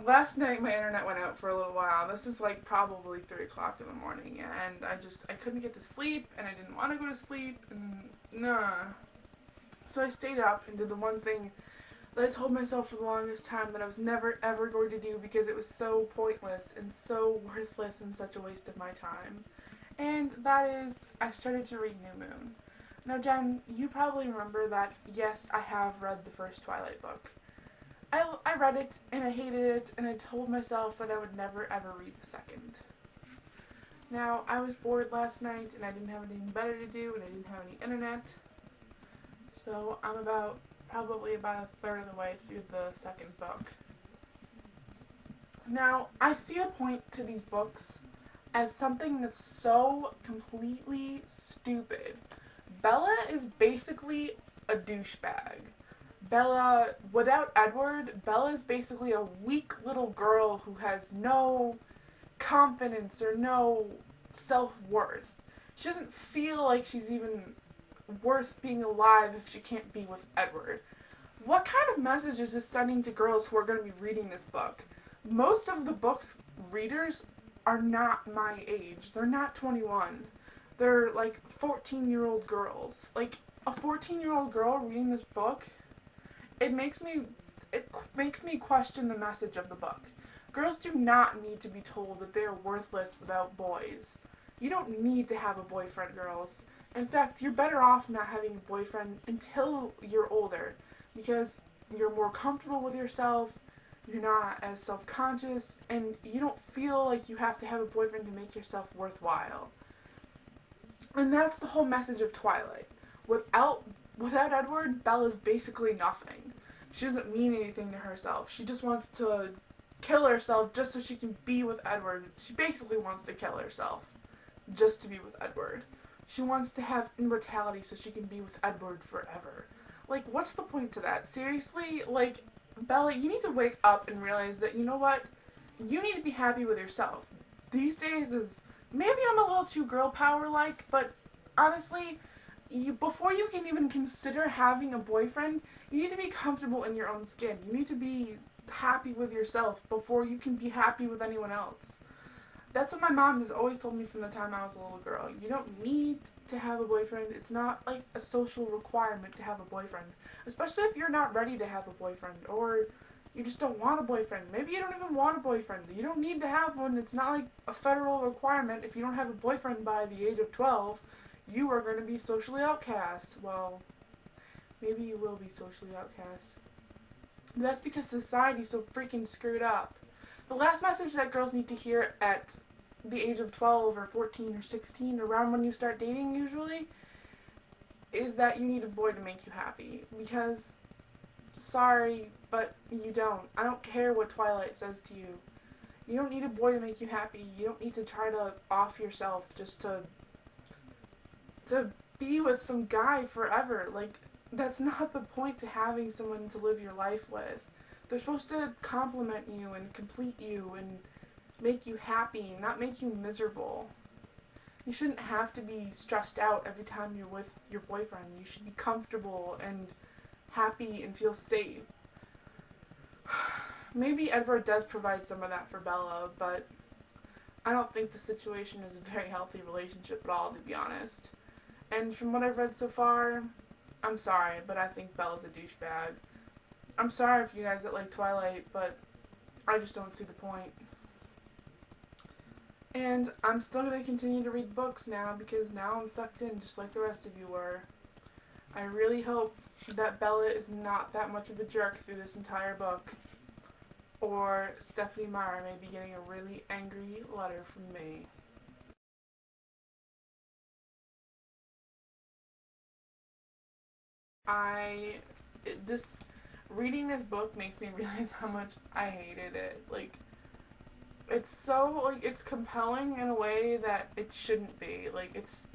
last night my internet went out for a little while. This was like probably 3 o'clock in the morning, and I couldn't get to sleep, and I didn't want to go to sleep, and nah. So I stayed up and did the one thing that I told myself for the longest time that I was never ever going to do because it was so pointless and so worthless and such a waste of my time. And that is, I started to read New Moon. Now, Jen, you probably remember that, yes, I have read the first Twilight book. I read it, and I hated it, and I told myself that I would never ever read the second. Now, I was bored last night, and I didn't have anything better to do, and I didn't have any internet, so I'm probably about a third of the way through the second book. Now, I see a point to these books as something that's so completely stupid. Bella is basically a douchebag. Bella, without Edward, Bella is basically a weak little girl who has no confidence or no self-worth. She doesn't feel like she's even worth being alive if she can't be with Edward. What kind of message is this sending to girls who are going to be reading this book? Most of the book's readers are not my age. They're not 21. They're like 14-year-old girls. Like, a 14-year-old girl reading this book, it makes me question the message of the book. Girls do not need to be told that they are worthless without boys. You don't need to have a boyfriend, girls. In fact, you're better off not having a boyfriend until you're older, because you're more comfortable with yourself, you're not as self-conscious, and you don't feel like you have to have a boyfriend to make yourself worthwhile. And that's the whole message of Twilight. Without Edward, Bella's basically nothing. She doesn't mean anything to herself. She just wants to kill herself just so she can be with Edward. She basically wants to kill herself just to be with Edward. She wants to have immortality so she can be with Edward forever. Like, what's the point to that? Seriously? Like, Bella, you need to wake up and realize that, you know what? You need to be happy with yourself. These days is, maybe I'm a little too girl power-like, but honestly, before you can even consider having a boyfriend, you need to be comfortable in your own skin. You need to be happy with yourself before you can be happy with anyone else. That's what my mom has always told me from the time I was a little girl. You don't need to have a boyfriend. It's not like a social requirement to have a boyfriend. Especially if you're not ready to have a boyfriend, or you just don't want a boyfriend. Maybe you don't even want a boyfriend. You don't need to have one. It's not like a federal requirement. If you don't have a boyfriend by the age of 12, you are going to be socially outcast. Well, maybe you will be socially outcast. But that's because society's so freaking screwed up. The last message that girls need to hear at the age of 12 or 14 or 16, around when you start dating usually, is that you need a boy to make you happy. Because, sorry, but you don't. I don't care what Twilight says to you. You don't need a boy to make you happy. You don't need to try to off yourself just to be with some guy forever. Like, that's not the point to having someone to live your life with. They're supposed to compliment you and complete you and make you happy, not make you miserable. You shouldn't have to be stressed out every time you're with your boyfriend. You should be comfortable and happy and feel safe. Maybe Edward does provide some of that for Bella, but I don't think the situation is a very healthy relationship at all, to be honest. And from what I've read so far, I'm sorry, but I think Bella's a douchebag. I'm sorry for you guys that like Twilight, but I just don't see the point. And I'm still going to continue to read books now, because now I'm sucked in just like the rest of you were. I really hope that Bella is not that much of a jerk through this entire book, or Stephanie Meyer may be getting a really angry letter from me. Reading this book makes me realize how much I hated it. Like, it's so, like, it's compelling in a way that it shouldn't be. Like, it's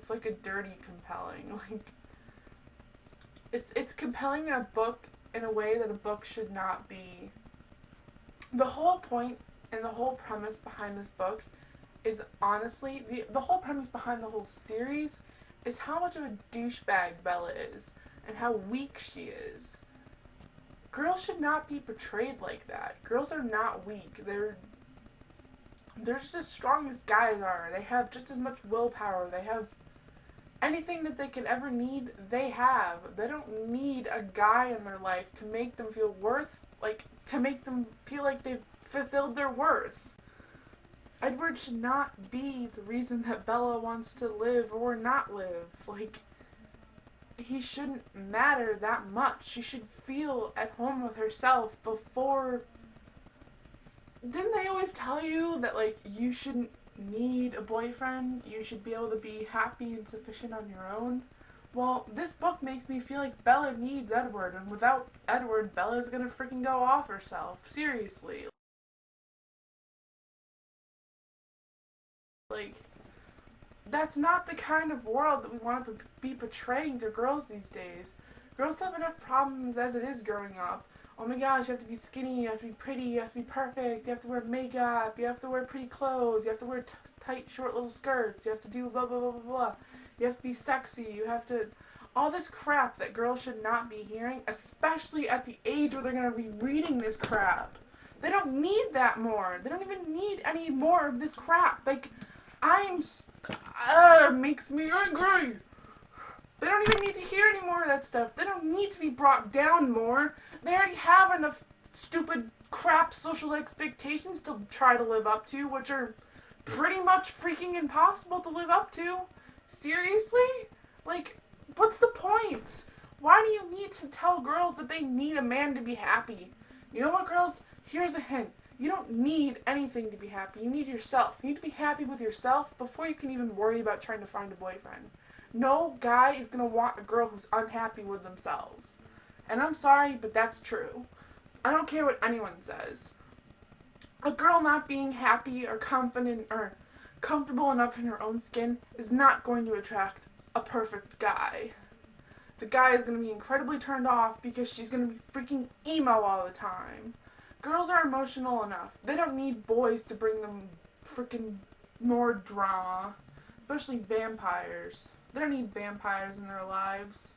like a dirty compelling. Like, it's compelling in a book in a way that a book should not be. The whole point and the whole premise behind this book is honestly, the whole premise behind the whole series is how much of a douchebag Bella is and how weak she is. Girls should not be portrayed like that. Girls are not weak. They're just as strong as guys are. They have just as much willpower. They have anything that they could ever need, they have. They don't need a guy in their life to make them feel to make them feel like they've fulfilled their worth. Edward should not be the reason that Bella wants to live or not live. He shouldn't matter that much. She should feel at home with herself before... Didn't they always tell you that, you shouldn't need a boyfriend? You should be able to be happy and sufficient on your own? Well, this book makes me feel like Bella needs Edward, and without Edward, Bella's gonna freaking go off herself. Seriously. That's not the kind of world that we want to be portraying to girls these days. Girls have enough problems as it is growing up. Oh my gosh, you have to be skinny, you have to be pretty, you have to be perfect, you have to wear makeup, you have to wear pretty clothes, you have to wear tight, short little skirts, you have to do blah, blah, blah, blah, blah. You have to be sexy, you have to... All this crap that girls should not be hearing, especially at the age where they're going to be reading this crap. They don't need that more. They don't even need any more of this crap. Makes me angry. They don't even need to hear any more of that stuff. They don't need to be brought down more. They already have enough stupid crap social expectations to try to live up to, which are pretty much freaking impossible to live up to. Seriously? What's the point? Why do you need to tell girls that they need a man to be happy? You know what, girls? Here's a hint. You don't need anything to be happy. You need yourself. You need to be happy with yourself before you can even worry about trying to find a boyfriend. No guy is going to want a girl who's unhappy with themselves. And I'm sorry, but that's true. I don't care what anyone says. A girl not being happy or confident or comfortable enough in her own skin is not going to attract a perfect guy. The guy is going to be incredibly turned off because she's going to be freaking emo all the time. Girls are emotional enough. They don't need boys to bring them freaking more drama. Especially vampires. They don't need vampires in their lives.